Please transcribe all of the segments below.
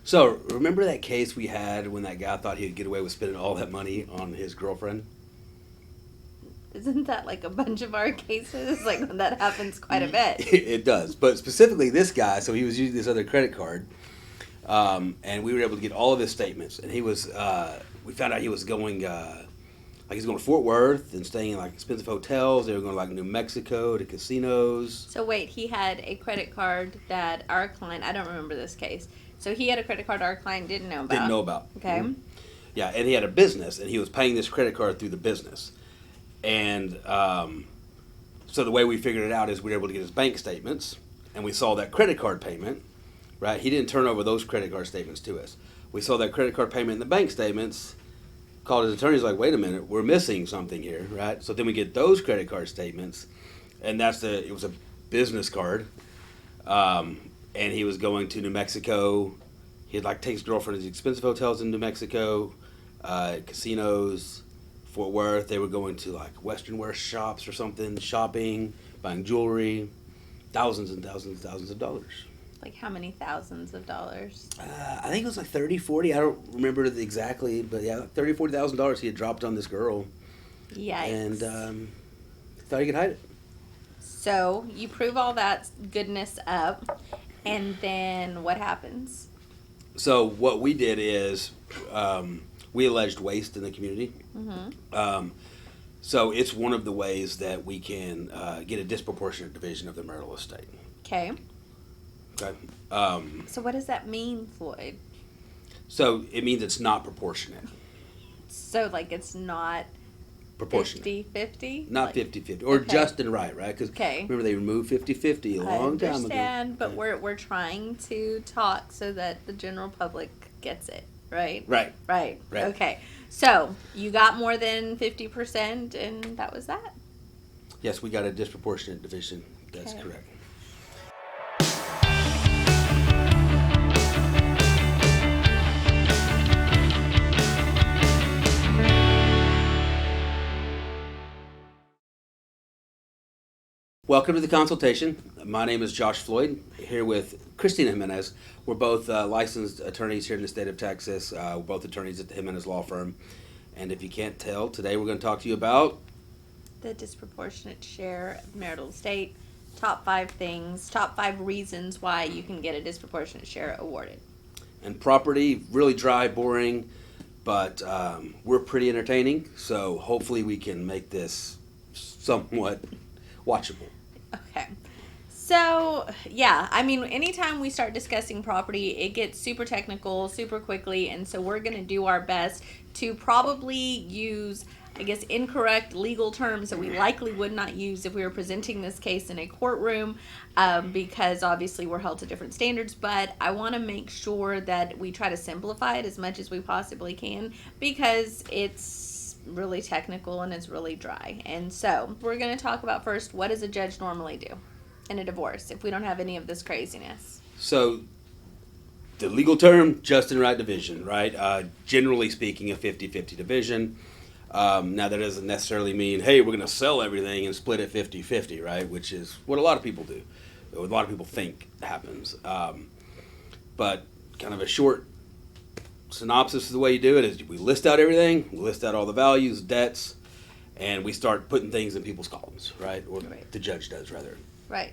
So, remember that case we had when that guy thought he'd get away with spending all that money on his girlfriend? Isn't that like a bunch of our cases? Like, that happens quite a bit. It does. But specifically this guy, so he was using this other credit card, and we were able to get all of his statements. And he was, we found out he was going, he's going to Fort Worth and staying in like expensive hotels. They were going to like New Mexico to casinos. So wait, he had a credit card that our client, I don't remember this case. So he had a credit card our client didn't know about. Didn't know about. Okay. Mm-hmm. Yeah, and he had a business, and he was paying this credit card through the business. And so the way we figured it out is we were able to get his bank statements, and we saw that credit card payment, right? He didn't turn over those credit card statements to us. We saw that credit card payment in the bank statements, called his attorneys like, wait a minute, we're missing something here, right? So then we get those credit card statements, and it was a business card, and he was going to New Mexico. He'd like take his girlfriend to these expensive hotels in New Mexico, casinos, Fort Worth. They were going to like Western wear shops or something, shopping, buying jewelry, thousands and thousands and thousands of dollars. Like how many thousands of dollars? I think it was like 30, 40. I don't remember exactly, but yeah, $30,000-$40,000 he had dropped on this girl. Yikes. And thought he could hide it. So you prove all that goodness up, and then what happens? So what we did is we alleged waste in the community. Mm-hmm. So it's one of the ways that we can get a disproportionate division of the marital estate. Okay. Okay. So what does that mean, Floyd? So it means it's not proportionate. So like it's not Proportionate. 50-50? Not 50-50. Or okay. just and right, right? Because remember they removed 50-50 a long time ago. I understand, but we're trying to talk so that the general public gets it, right? Right. Okay. So you got more than 50%, and that was that? Yes, we got a disproportionate division. That's correct. Welcome to the consultation. My name is Josh Floyd, here with Christina Jimenez. We're both licensed attorneys here in the state of Texas. We're both attorneys at the Jimenez Law Firm. And if you can't tell, today we're going to talk to you about the disproportionate share of marital estate, top 5 things, top 5 reasons why you can get a disproportionate share awarded. And property, really dry, boring, but we're pretty entertaining, so hopefully we can make this somewhat watchable. Okay. So, yeah, I mean, anytime we start discussing property, it gets super technical, super quickly, and so we're going to do our best to probably use, I guess, incorrect legal terms that we likely would not use if we were presenting this case in a courtroom, because obviously we're held to different standards, but I want to make sure that we try to simplify it as much as we possibly can, because it's really technical and it's really dry. And so we're going to talk about first, what does a judge normally do in a divorce if we don't have any of this craziness? So the legal term, just and right division, right? Generally speaking, a 50-50 division. Now that doesn't necessarily mean, hey, we're going to sell everything and split it 50-50, right? Which is what a lot of people do, what a lot of people think happens. But kind of a short synopsis of the way you do it is we list out everything, we list out all the values, debts, and we start putting things in people's columns, right? Or the judge does, rather. Right.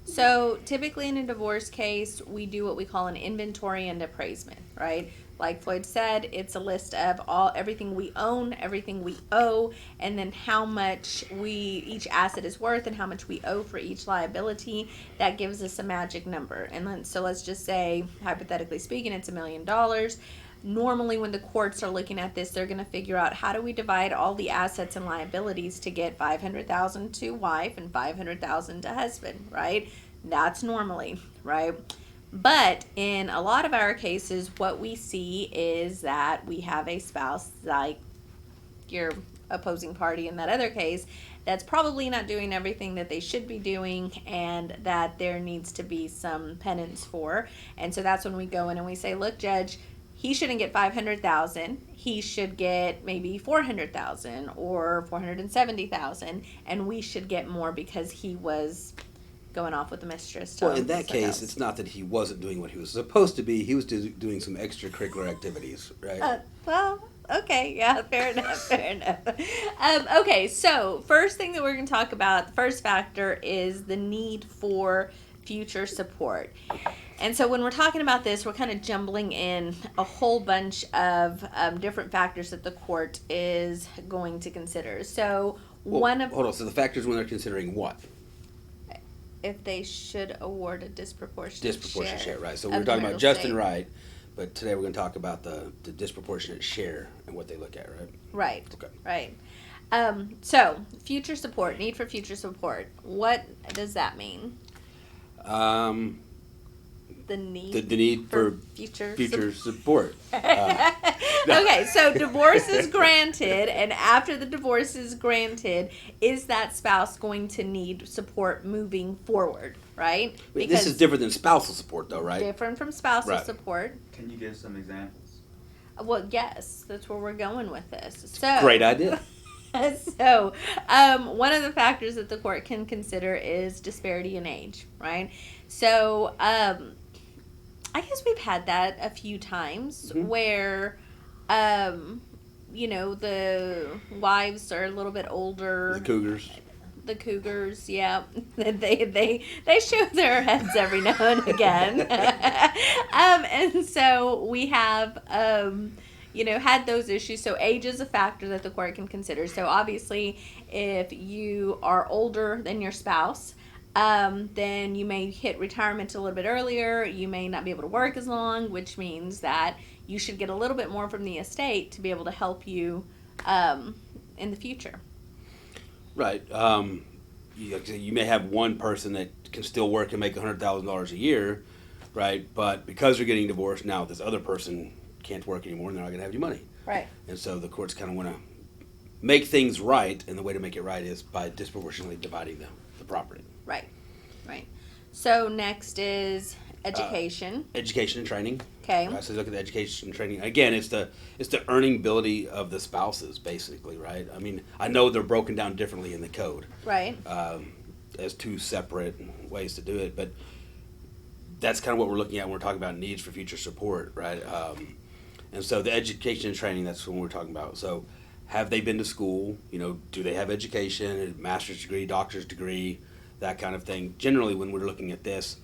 So typically in a divorce case, we do what we call an inventory and appraisement, right? Like Floyd said, it's a list of everything we own, everything we owe, and then how much each asset is worth and how much we owe for each liability. That gives us a magic number. And then, so let's just say, hypothetically speaking, it's $1 million. Normally when the courts are looking at this, they're going to figure out how do we divide all the assets and liabilities to get $500,000 to wife and $500,000 to husband, right? That's normally, right? But in a lot of our cases, what we see is that we have a spouse, like your opposing party in that other case, that's probably not doing everything that they should be doing, and that there needs to be some penance for. And so that's when we go in and we say, look, judge, he shouldn't get $500,000. He should get maybe $400,000 or $470,000, and we should get more because he was going off with the mistress. Well, in that case, it's not that he wasn't doing what he was supposed to be. He was doing some extracurricular activities, right? Well, okay, yeah, fair enough, fair enough. Okay, so first thing that we're going to talk about, the first factor is the need for future support. And so when we're talking about this, we're kind of jumbling in a whole bunch of different factors that the court is going to consider. So Hold on. So the factors when they're considering what? If they should award a disproportionate share, right? So we're talking about just and right, but today we're going to talk about the disproportionate share and what they look at, right? Right. Okay. Right. So future support, need for future support. What does that mean? The need for future support. Okay, so divorce is granted, and after the divorce is granted, is that spouse going to need support moving forward, right? Because this is different than spousal support, though, right? Different from spousal support. Can you give some examples? Well, yes, that's where we're going with this. So, great idea. So, one of the factors that the court can consider is disparity in age, right? So, I guess we've had that a few times where, the wives are a little bit older. The cougars, yeah. They show their heads every now and again. And so we have, had those issues. So age is a factor that the court can consider. So obviously, if you are older than your spouse, then you may hit retirement a little bit earlier. You may not be able to work as long, which means that you should get a little bit more from the estate to be able to help you in the future. Right. You may have one person that can still work and make $100,000 a year, right? But because you're getting divorced now, this other person can't work anymore and they're not going to have any money. Right. And so the courts kind of want to make things right, and the way to make it right is by disproportionately dividing the property. Right. So next is education. Education and training. Okay. Right, so look at the education and training. Again, it's the earning ability of the spouses, basically, right? I mean, I know they're broken down differently in the code. Right. As two separate ways to do it, but that's kind of what we're looking at when we're talking about needs for future support, right? And so the education and training, that's what we're talking about. So have they been to school? Do they have education, a master's degree, doctor's degree, that kind of thing? Generally, when we're looking at this,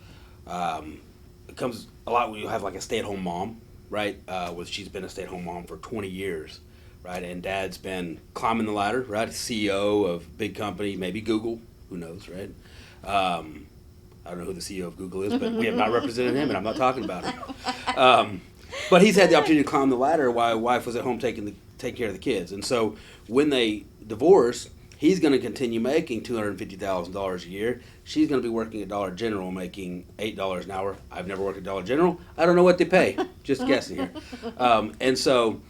it comes a lot when you have like a stay-at-home mom, right? Where she's been a stay-at-home mom for 20 years, right? And dad's been climbing the ladder, right? CEO of big company, maybe Google, who knows, right? I don't know who the CEO of Google is, but we have not represented him, and I'm not talking about him. But he's had the opportunity to climb the ladder while wife was at home taking care of the kids. And so when they divorce, he's going to continue making $250,000 a year. She's going to be working at Dollar General making $8 an hour. I've never worked at Dollar General. I don't know what they pay. Just guessing here. And so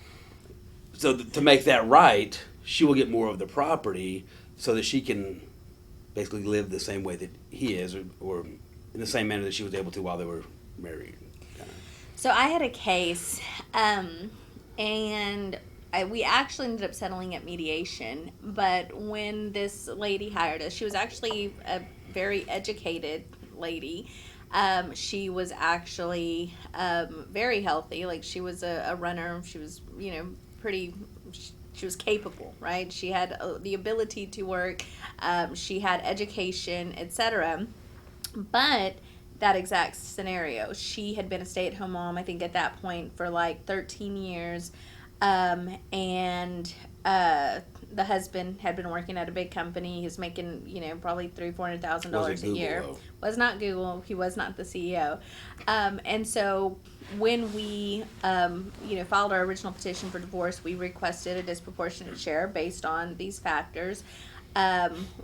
to make that right, she will get more of the property so that she can basically live the same way that he is, or in the same manner that she was able to while they were married. So I had a case, and we actually ended up settling at mediation, but when this lady hired us, she was actually a very educated lady. She was actually very healthy. Like, she was a runner. She was, she was capable, right? She had the ability to work. She had education, etc. But that exact scenario, she had been a stay-at-home mom, I think at that point, for like 13 years. And the husband had been working at a big company. He was making, probably $300,000-$400,000 a year. Though? Was not Google. He was not the CEO. And so when we, filed our original petition for divorce, we requested a disproportionate share based on these factors.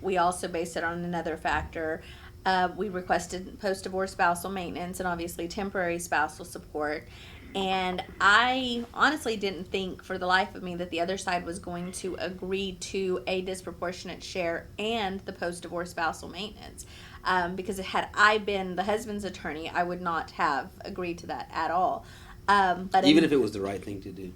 We also based it on another factor. We requested post-divorce spousal maintenance and obviously temporary spousal support. And I honestly didn't think for the life of me that the other side was going to agree to a disproportionate share and the post-divorce spousal maintenance. Because had I been the husband's attorney, I would not have agreed to that at all. But Even if it was the right thing to do.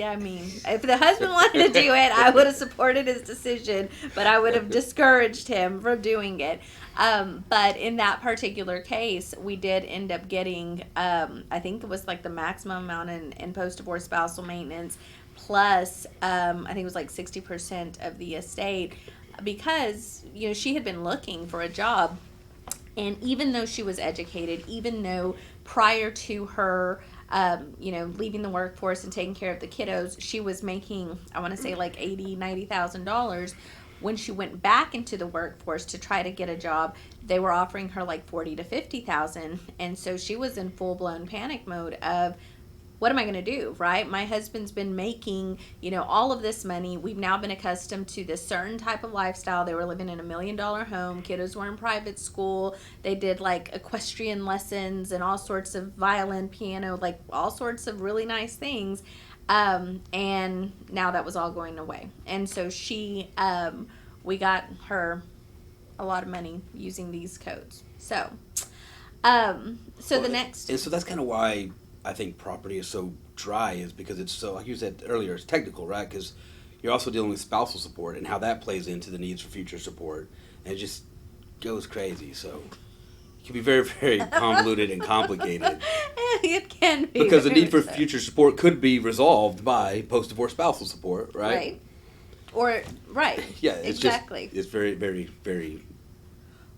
I mean, if the husband wanted to do it, I would have supported his decision, but I would have discouraged him from doing it. But in that particular case, we did end up getting, I think it was like the maximum amount in post-divorce spousal maintenance, plus, I think it was like 60% of the estate, because, she had been looking for a job. And even though she was educated, even though prior to her, leaving the workforce and taking care of the kiddos, she was making, I want to say like $90,000. When she went back into the workforce to try to get a job, they were offering her like 40 to 50,000, and so she was in full blown panic mode of, what am I going to do, right? My husband's been making, all of this money. We've now been accustomed to this certain type of lifestyle. They were living in $1 million home. Kiddos were in private school. They did like equestrian lessons and all sorts of violin, piano, like all sorts of really nice things. And now that was all going away. And so we got her a lot of money using these codes. So the next. And so that's kind of why I think property is so dry, is because it's so, like you said earlier, it's technical, right? Because you're also dealing with spousal support and how that plays into the needs for future support. And it just goes crazy. So it can be very, very convoluted and complicated. It can be. Because the need for future support could be resolved by post-divorce spousal support, right? Right. Yeah, it's exactly. It's very, very, very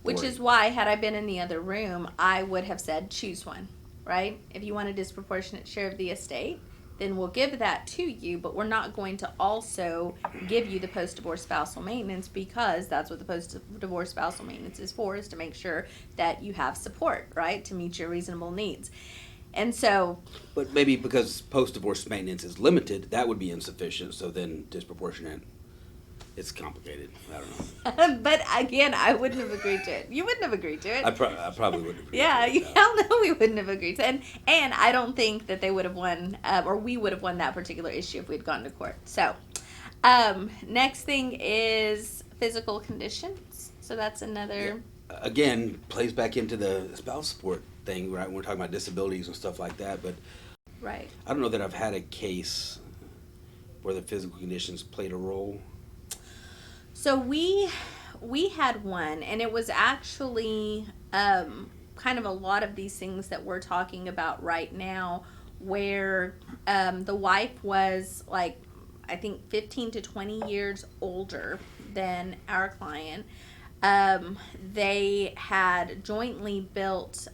Which boring. is why, had I been in the other room, I would have said, choose one, right? If you want a disproportionate share of the estate, then we'll give that to you, but we're not going to also give you the post-divorce spousal maintenance, because that's what the post-divorce spousal maintenance is for, is to make sure that you have support, right, to meet your reasonable needs. And so... But maybe because post-divorce maintenance is limited, that would be insufficient, so then disproportionate... It's complicated. I don't know. But again, I wouldn't have agreed to it. You wouldn't have agreed to it. I probably wouldn't have agreed Yeah, to it. you hell no, we wouldn't have agreed to it. And I don't think that they would have won, or we would have won that particular issue if we'd gone to court. So, next thing is physical conditions. So that's another... Yeah. Again, plays back into the spouse support thing, right? When we're talking about disabilities and stuff like that. But Right. I don't know that I've had a case where the physical conditions played a role. So we had one, and it was actually kind of a lot of these things that we're talking about right now, where the wife was like, I think 15 to 20 years older than our client. They had jointly built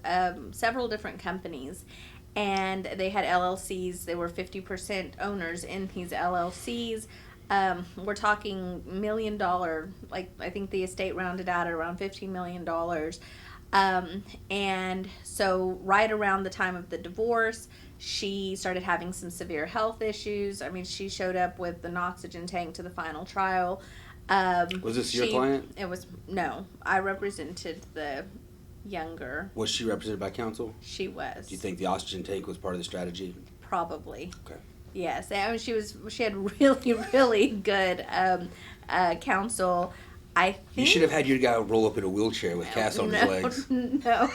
several different companies, and they had LLCs. They were 50% owners in these LLCs. We're talking $1 million, like I think the estate rounded out at around $15 million. And so right around the time of the divorce, she started having some severe health issues. I mean, she showed up with an oxygen tank to the final trial. Was this your client? It was, no, I represented the younger. Was she represented by counsel? She was. Do you think the oxygen tank was part of the strategy? Probably. Okay. Yes, I mean, she had really, really good counsel. I think You should have had your guy roll up in a wheelchair with casts on his legs. No.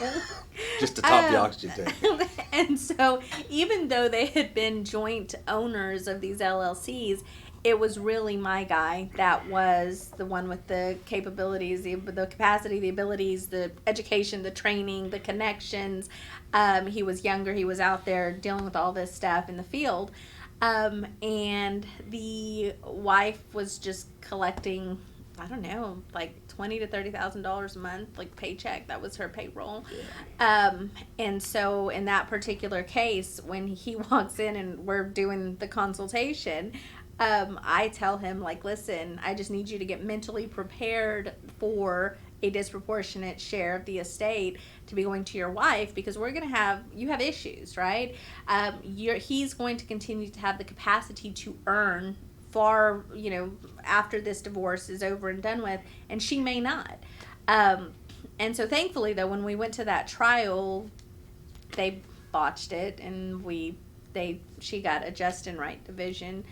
Just to top the oxygen tank. And so, even though they had been joint owners of these LLCs, it was really my guy that was the one with the capabilities, the capacity, the abilities, the education, the training, the connections. He was younger. He was out there dealing with all this stuff in the field. And the wife was just collecting, I don't know, like $20,000 to $30,000 a month, like paycheck. That was her payroll. Yeah. And so in that particular case, when he walks in and we're doing the consultation, I tell him, like, listen, I just need you to get mentally prepared for a disproportionate share of the estate to be going to your wife, because you have issues, right? He's going to continue to have the capacity to earn far, after this divorce is over and done with, and she may not. And so thankfully, though, when we went to that trial, they botched it, and she got a just and right division,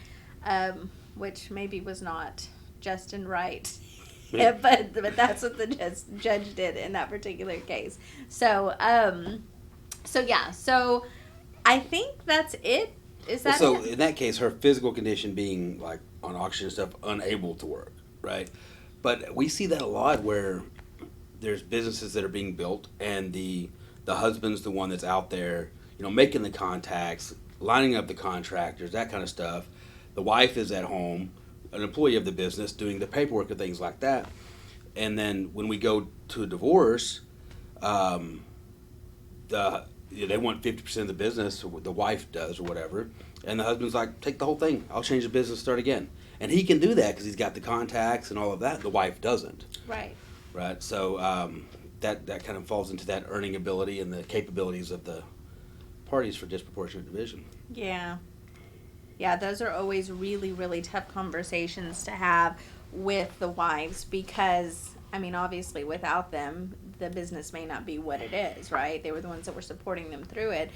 which maybe was not just and right. Yeah, but that's what the judge did in that particular case. So I think that's it. Is Well, that so it? in that case, her physical condition being like on oxygen and stuff, unable to work, right? But we see that a lot where there's businesses that are being built, and the husband's the one that's out there, making the contacts, lining up the contractors, that kind of stuff. The wife is at home, an employee of the business, doing the paperwork and things like that. And then when we go to a divorce, um, they want 50% of the business, or the wife does, or whatever, and the husband's like, take the whole thing. I'll change the business, start again. And he can do that because he's got the contacts and all of that. The wife doesn't. Right. Right. So that kind of falls into that earning ability and the capabilities of the parties for disproportionate division. Yeah. Yeah, those are always really, really tough conversations to have with the wives because, I mean, obviously without them, the business may not be what it is, right? They were the ones that were supporting them through it.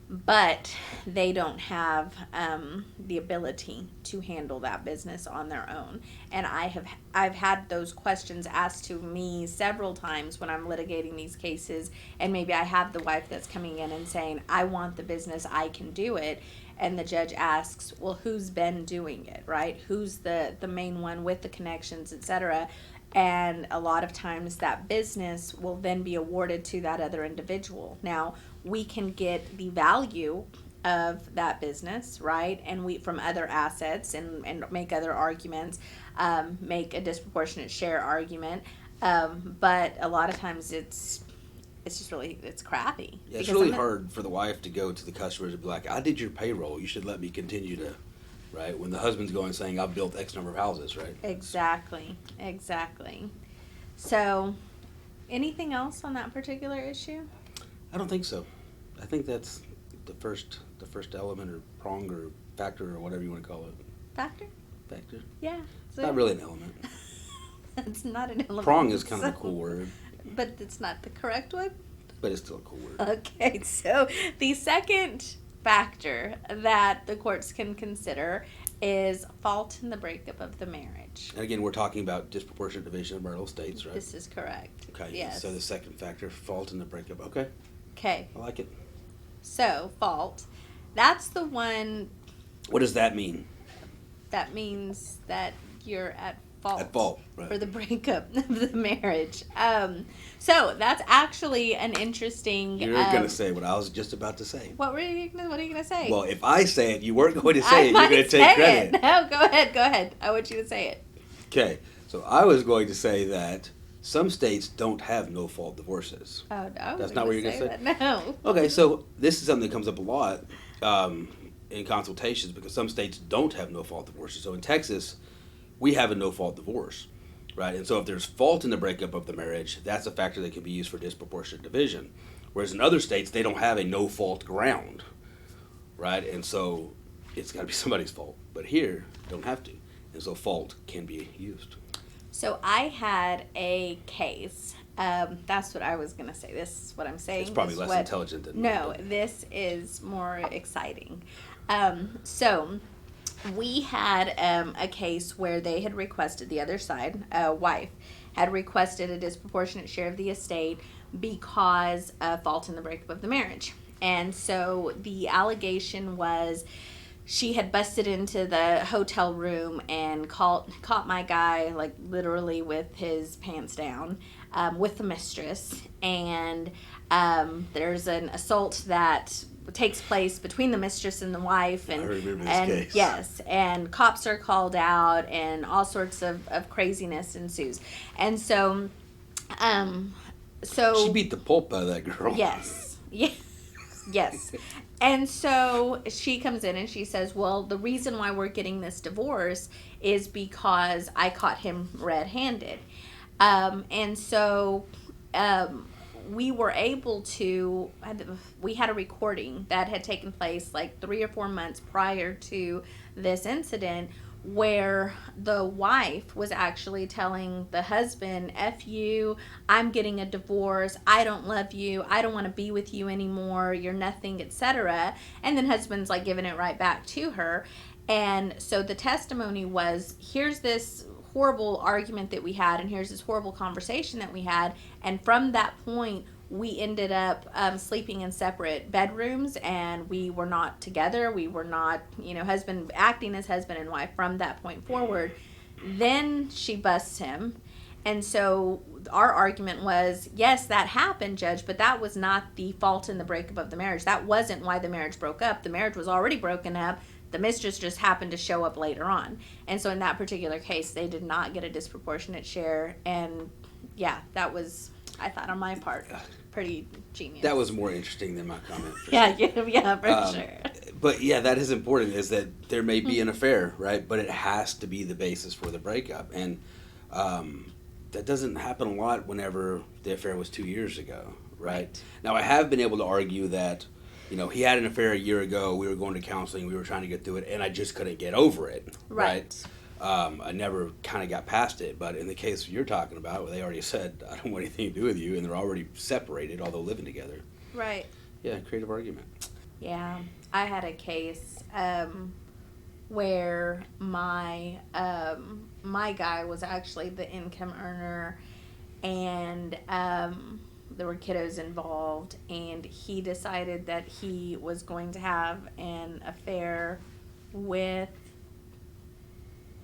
But they don't have the ability to handle that business on their own. And I've had those questions asked to me several times when I'm litigating these cases, and maybe I have the wife that's coming in and saying, I want the business, I can do it. And the judge asks, well, who's been doing it, right? Who's the main one with the connections, etc. And a lot of times that business will then be awarded to that other individual. Now, we can get the value of that business, right? And we from other assets and make other arguments, make a disproportionate share argument. But a lot of times it's just really, it's crappy. Yeah, it's Because really I'm not- hard for the wife to go to the customers and be like, I did your payroll. You should let me continue to, right? When the husband's going saying, I've built X number of houses, right? Exactly. So, anything else on that particular issue? I don't think so. I think that's the first element or prong or factor or whatever you want to call it. Factor? Factor. Yeah. It's not really an element. It's not an element. Prong is kind of a so- cool word, But it's not the correct one? but it's still a cool word. Okay, so the second factor that the courts can consider is fault in the breakup of the marriage. And again, we're talking about disproportionate division of marital estates, right? This is correct. Okay. Yes. So the second factor, fault in the breakup. Okay. Okay, I like it. so fault. That's the one What does that mean? that means that you're at fault. At fault, right. For the breakup of the marriage. So that's actually an interesting. You're going to say what I was just about to say. What are you gonna say? Well, if I say it, you weren't going to I say it. You're might going to say take credit. it. No, go ahead. I want you to say it. Okay. So I was going to say that some states don't have no-fault divorces. Oh no. That's not what you're gonna say? That. No. Okay, so this is something that comes up a lot in consultations because some states don't have no-fault divorces. So in Texas, we have a no-fault divorce, right? And so if there's fault in the breakup of the marriage, that's a factor that can be used for disproportionate division. Whereas in other states, they don't have a no-fault ground, right? And so it's got to be somebody's fault. But here, don't have to. And so fault can be used. So I had a case. That's what I was gonna say. This is what I'm saying. It's probably This is less intelligent than No, mine. this is more exciting. So we had a case where they had requested, the other side, wife, had requested a disproportionate share of the estate because of fault in the breakup of the marriage. And so the allegation was she had busted into the hotel room and caught my guy, like literally with his pants down, with the mistress. And there's an assault that takes place between the mistress and the wife, and I remember this and case. yes, and cops are called out, and all sorts of craziness ensues. And so, She beat the pulp out of that girl. yes, yes. And so she comes in and she says, well, the reason why we're getting this divorce is because I caught him red-handed. And so we were able to, we had a recording that had taken place like 3 or 4 months prior to this incident, where the wife was actually telling the husband, F you, I'm getting a divorce, I don't love you, I don't want to be with you anymore, you're nothing, etc. And then husband's like giving it right back to her. And so the testimony was, here's this horrible argument that we had, and here's this horrible conversation that we had, and from that point we ended up sleeping in separate bedrooms, and we were not together. We were not, acting as husband and wife from that point forward. Then she busts him. And so our argument was, yes, that happened, Judge, but that was not the fault in the breakup of the marriage. That wasn't why the marriage broke up. The marriage was already broken up. The mistress just happened to show up later on. And so in that particular case, they did not get a disproportionate share. And yeah, that was, I thought on my part, pretty genius. That was more interesting than my comment. Yeah, for sure. But yeah, that is important, is that there may be an affair, right? But it has to be the basis for the breakup. And that doesn't happen a lot whenever the affair was 2 years ago, right? Now, I have been able to argue that, he had an affair a year ago, we were going to counseling, we were trying to get through it, and I just couldn't get over it, right? I never kind of got past it, but in the case you're talking about, where they already said, I don't want anything to do with you, and they're already separated, although living together. Right. Yeah, creative argument. Yeah, I had a case where my guy was actually the income earner, and there were kiddos involved, and he decided that he was going to have an affair with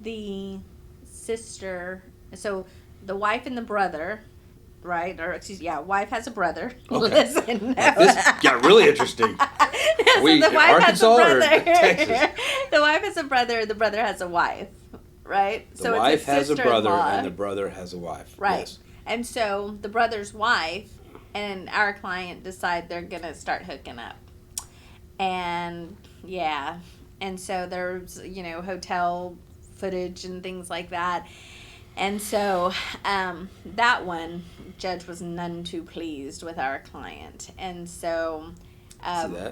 the sister. So the wife and the brother, right? Or wife has a brother. Okay. Listen, This got really interesting. So the wife Arkansas has a or brother. Texas? The wife has a brother. The brother has a wife, right? The wife has a brother, and the brother has a wife. Right. Yes. And so the brother's wife and our client decide they're gonna start hooking up, and and so there's hotel footage and things like that. And so that one, Judge was none too pleased with our client. And so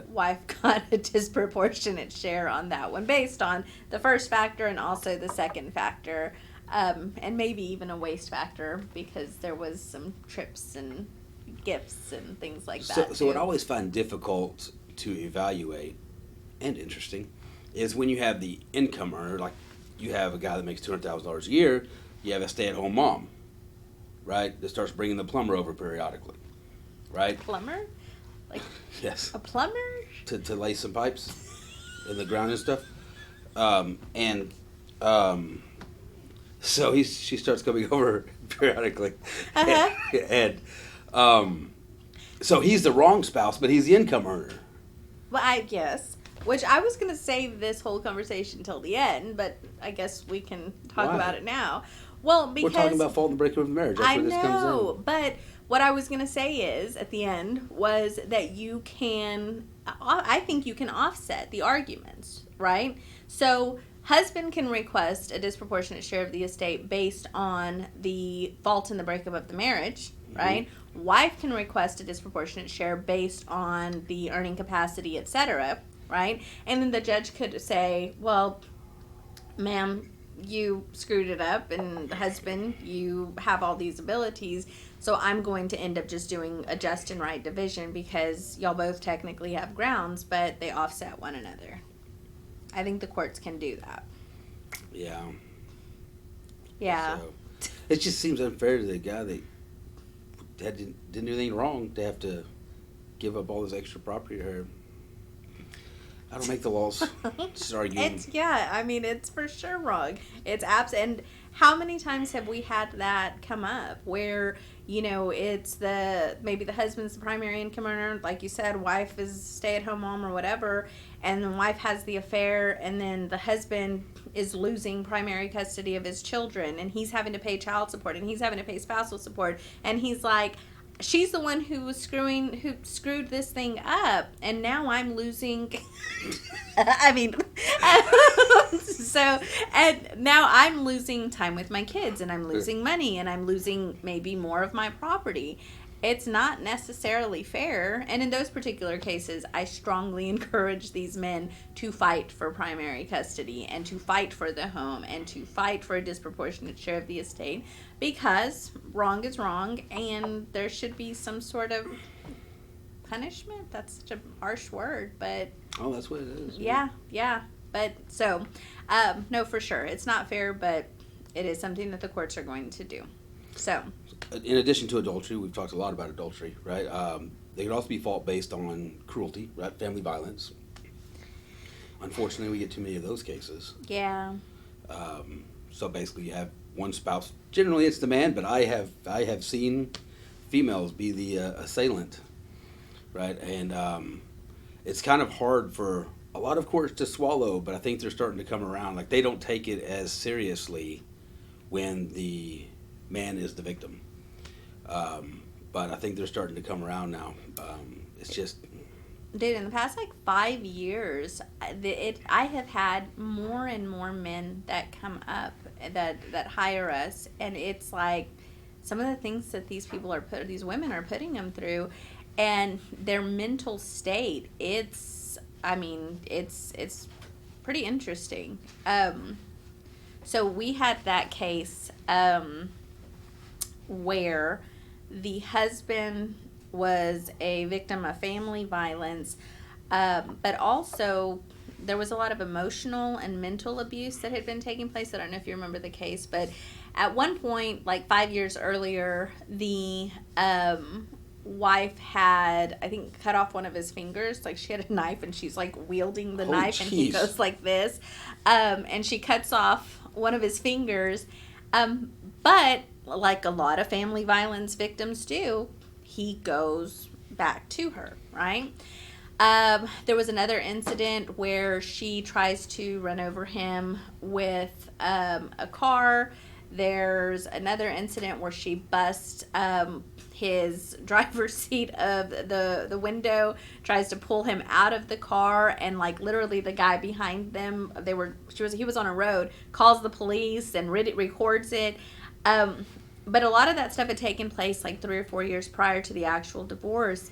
wife got a disproportionate share on that one based on the first factor and also the second factor, and maybe even a waste factor because there was some trips and gifts and things like that. So what I always find difficult to evaluate and interesting is when you have the income earner, like you have a guy that makes $200,000 a year, you have a stay-at-home mom, right, that starts bringing the plumber over periodically, right? Plumber? Like yes. a plumber? To lay some pipes in the ground and stuff. So she starts coming over periodically. Uh-huh. And so he's the wrong spouse, but he's the income earner. Well, I guess. Which I was going to save this whole conversation till the end, but I guess we can talk Why? about it now. Well, because we're talking about fault and breakup of marriage. That's I where this comes know, in. but what I was going to say is, at the end, was that you can, I think you can offset the arguments, right? So, husband can request a disproportionate share of the estate based on the fault in the breakup of the marriage, right? Wife can request a disproportionate share based on the earning capacity, etc., right? And then the judge could say, well, ma'am, you screwed it up, and husband, you have all these abilities, so I'm going to end up just doing a just and right division because y'all both technically have grounds, but they offset one another. I think the courts can do that. Yeah. Yeah. So, it just seems unfair to the guy that didn't do anything wrong to have to give up all this extra property to her. I don't make the laws. Just arguing. It's for sure wrong. It's and how many times have we had that come up where, it's maybe the husband's the primary income earner, like you said, wife is stay-at-home mom or whatever, and the wife has the affair, and then the husband is losing primary custody of his children, and he's having to pay child support, and he's having to pay spousal support, and he's like, she's the one who screwed this thing up, and now I'm losing. So, and now I'm losing time with my kids, and I'm losing money, and I'm losing maybe more of my property. It's not necessarily fair, and in those particular cases, I strongly encourage these men to fight for primary custody, and to fight for the home, and to fight for a disproportionate share of the estate, because wrong is wrong, and there should be some sort of punishment. That's such a harsh word, but... Oh, that's what it is. Yeah. But, so, no, for sure. It's not fair, but it is something that the courts are going to do. So, In addition to adultery, we've talked a lot about adultery, right? They could also be fault based on cruelty, right? Family violence. Unfortunately, we get too many of those cases. yeah. So basically, you have one spouse. Generally, it's the man, but I have seen females be the assailant, right? And it's kind of hard for a lot of courts to swallow, but I think they're starting to come around. Like, they don't take it as seriously when the man is the victim. But I think they're starting to come around now. It's just, Dude, in the past 5 years, I have had more and more men that come up that hire us, and it's like some of the things that these women are putting them through, and their mental state. It's pretty interesting. So we had that case where the husband was a victim of family violence, but also there was a lot of emotional and mental abuse that had been taking place. I don't know if you remember the case, but at one point, 5 years earlier, the wife had, I think, cut off one of his fingers. Like, she had a knife and she's wielding the knife, and he goes like this, and she cuts off one of his fingers, but like a lot of family violence victims do, he goes back to her, right? There was another incident where she tries to run over him with a car. There's another incident where she busts his driver's seat of the window, tries to pull him out of the car, and literally the guy behind them, he was on a road, calls the police and records it. But a lot of that stuff had taken place 3 or 4 years prior to the actual divorce.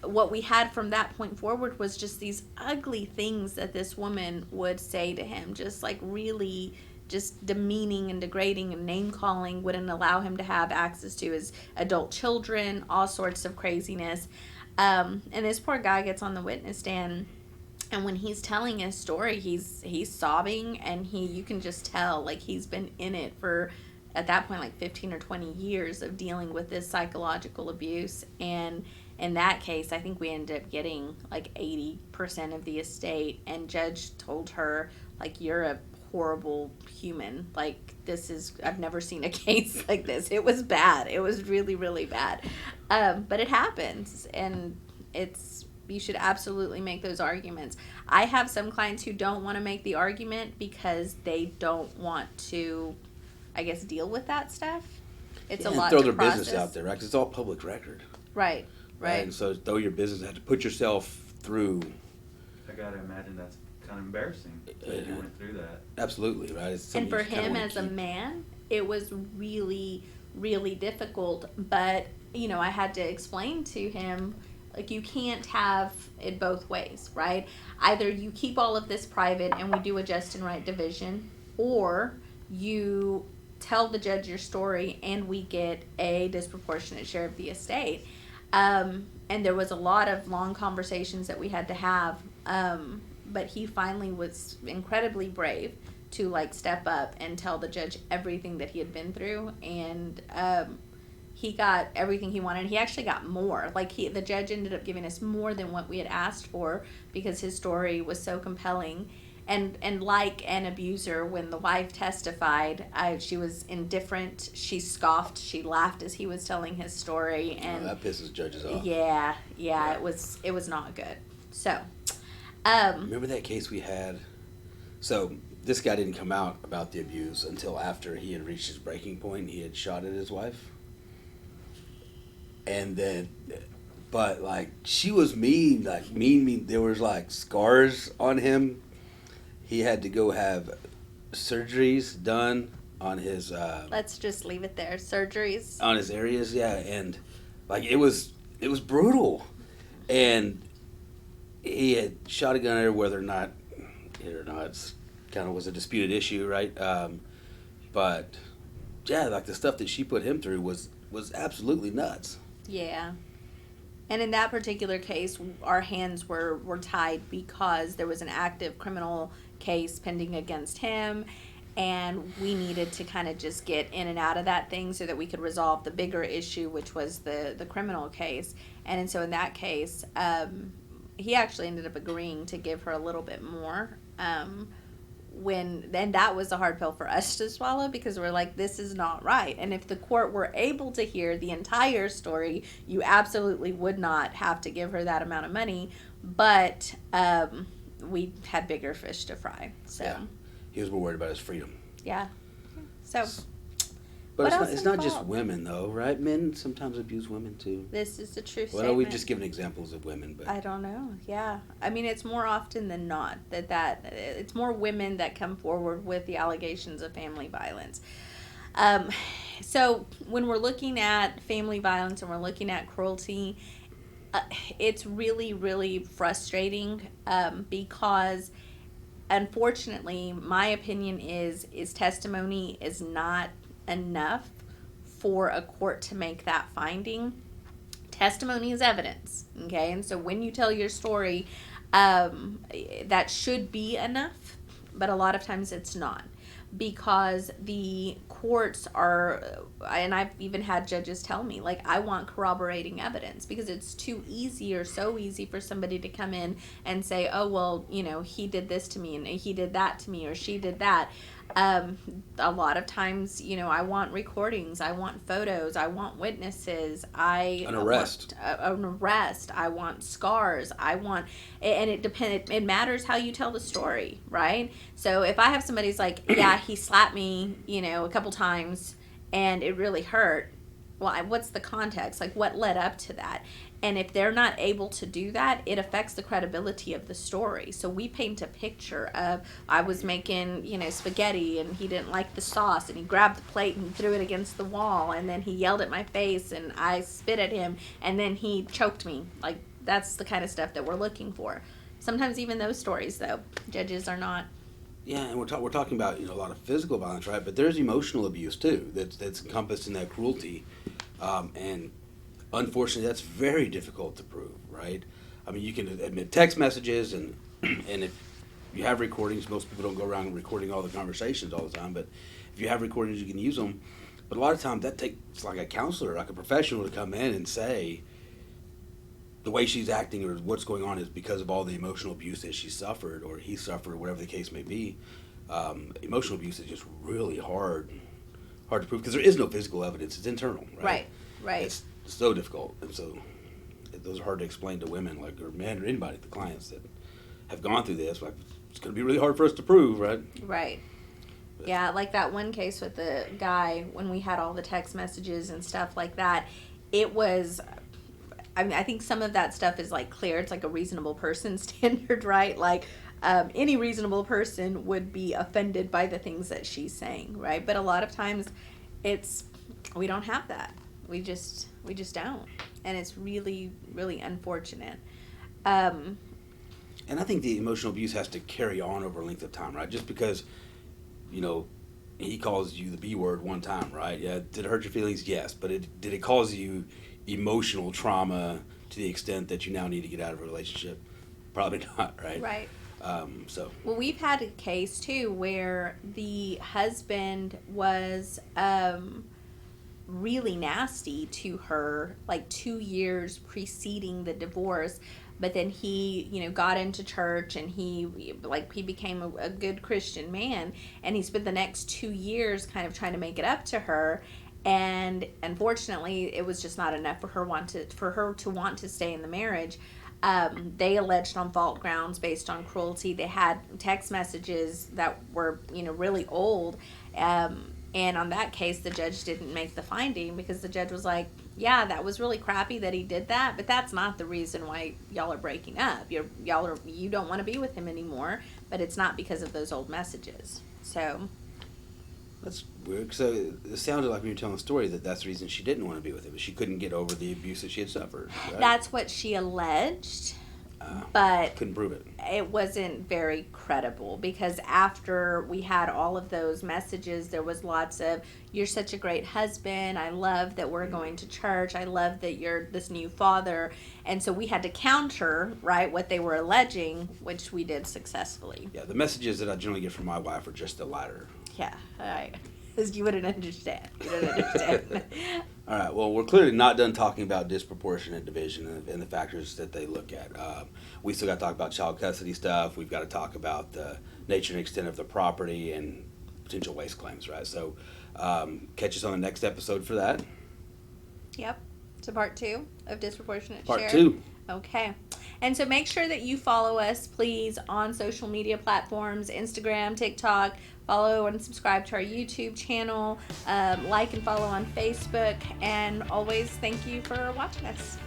What we had from that point forward was just these ugly things that this woman would say to him, just really just demeaning and degrading and name calling, wouldn't allow him to have access to his adult children, all sorts of craziness. And this poor guy gets on the witness stand, and when he's telling his story, he's sobbing, and you can just tell he's been in it for, at that point, 15 or 20 years of dealing with this psychological abuse. And in that case, I think we ended up getting 80% of the estate, and judge told her, you're a horrible human. I've never seen a case like this. It was bad. It was really, really bad. But it happens, and you should absolutely make those arguments. I have some clients who don't want to make the argument because they don't want to, I guess, deal with that stuff. It's a lot throw to their process. business out there, right? Because it's all public record. Right. And so throw your business, have to put yourself through. I gotta imagine that's kind of embarrassing that you went through that. Absolutely, right? It's And something for you kinda him wanna as a keep. man, it was really, really difficult. But, I had to explain to him, you can't have it both ways, right? Either you keep all of this private and we do a just and right division, or you tell the judge your story and we get a disproportionate share of the estate. And there was a lot of long conversations that we had to have. But he finally was incredibly brave to step up and tell the judge everything that he had been through. And, he got everything he wanted. He actually got more. The judge ended up giving us more than what we had asked for because his story was so compelling. And like an abuser, when the wife testified, she was indifferent. She scoffed. She laughed as he was telling his story. And that pisses judges off. Yeah, it was not good. So, remember that case we had? So this guy didn't come out about the abuse until after he had reached his breaking point and he had shot at his wife. And then, but she was mean, mean. There was scars on him. He had to go have surgeries done on his. Let's just leave it there. Surgeries. On his areas, yeah, and it was brutal, and he had shot a gun at her, whether or not it's kind of was a disputed issue, right? But yeah, the stuff that she put him through was absolutely nuts. Yeah. And in that particular case, our hands were tied because there was an active criminal case pending against him. and we needed to kind of just get in and out of that thing so that we could resolve the bigger issue, which was the criminal case. And so in that case, he actually ended up agreeing to give her a little bit more. Then that was a hard pill for us to swallow, because we're like, this is not right. And if the court were able to hear the entire story, you absolutely would not have to give her that amount of money. But we had bigger fish to fry. So Yeah. He was more worried about his freedom. yeah. So But what it's else not, it's not just involved? women, though, right? Men sometimes abuse women, too. This is the true Well, statement. we've just given examples of women, but I don't know. Yeah. I mean, it's more often than not that it's more women that come forward with the allegations of family violence. So when we're looking at family violence and we're looking at cruelty, it's really, really frustrating, because unfortunately, my opinion is testimony is not enough for a court to make that finding. Testimony is evidence, okay? And so when you tell your story, that should be enough, but a lot of times it's not, because the courts are, and I've even had judges tell me, like, I want corroborating evidence, because it's too easy, or so easy, for somebody to come in and say, oh, well, he did this to me, and he did that to me, or she did that. A lot of times, I want recordings, I want photos, I want witnesses, An arrest. an arrest, I want scars, and it matters how you tell the story, right? So if I have somebody's like, yeah, he slapped me, a couple times, and it really hurt, well, what's the context? Like, what led up to that? And if they're not able to do that, it affects the credibility of the story. So we paint a picture of, I was making, spaghetti, and he didn't like the sauce, and he grabbed the plate and threw it against the wall, and then he yelled at my face, and I spit at him, and then he choked me. Like, that's the kind of stuff that we're looking for. Sometimes even those stories, though, judges are not. yeah, and we're talking about a lot of physical violence, right? But there's emotional abuse too that's encompassed in that cruelty, and unfortunately, that's very difficult to prove, right? I mean, you can admit text messages, and if you have recordings, most people don't go around recording all the conversations all the time, but if you have recordings, you can use them. But a lot of times that takes like a counselor, like a professional, to come in and say the way she's acting or what's going on is because of all the emotional abuse that she suffered or he suffered, or whatever the case may be. Emotional abuse is just really hard to prove, because there is no physical evidence. It's internal, right? Right. It's so difficult, and so those are hard to explain to women, like, or men, or anybody, the clients that have gone through this. Like, it's going to be really hard for us to prove, right? Right. Yeah, like that one case with the guy, when we had all the text messages and stuff like that, it was, I mean, I think some of that stuff is like clear. It's like a reasonable person standard, right? Like, any reasonable person would be offended by the things that she's saying, right? But a lot of times we don't have that. We just don't. And it's really, really unfortunate. And I think the emotional abuse has to carry on over a length of time, right? Just because, he calls you the B word one time, right? Yeah, did it hurt your feelings? Yes. But did it cause you emotional trauma to the extent that you now need to get out of a relationship? Probably not, right? Right. Well, we've had a case, too, where the husband was really nasty to her, like 2 years preceding the divorce, but then he got into church, and he became a good Christian man, and he spent the next 2 years kind of trying to make it up to her, and unfortunately it was just not enough for her to want to stay in the marriage. They alleged on fault grounds based on cruelty. They had text messages that were really old, and on that case, the judge didn't make the finding, because the judge was like, yeah, that was really crappy that he did that, but that's not the reason why y'all are breaking up. You don't want to be with him anymore, but it's not because of those old messages. So that's weird. So it sounded like when you were telling the story that's the reason she didn't want to be with him. She couldn't get over the abuse that she had suffered, right? that's what she alleged. but Couldn't prove it. it wasn't very credible, because after we had all of those messages, there was lots of, "You're such a great husband. I love that we're going to church. I love that you're this new father." And so we had to counter, right, what they were alleging, which we did successfully. Yeah, the messages that I generally get from my wife are just the latter. Yeah, because you wouldn't understand. You don't understand. All right. Well, we're clearly not done talking about disproportionate division and the factors that they look at. We still got to talk about child custody stuff. We've got to talk about the nature and extent of the property and potential waste claims, right? So, catch us on the next episode for that. Yep. So part 2 of disproportionate Part share. 2. Okay. And so make sure that you follow us, please, on social media platforms, Instagram, TikTok. Follow and subscribe to our YouTube channel. Like and follow on Facebook. And always thank you for watching us.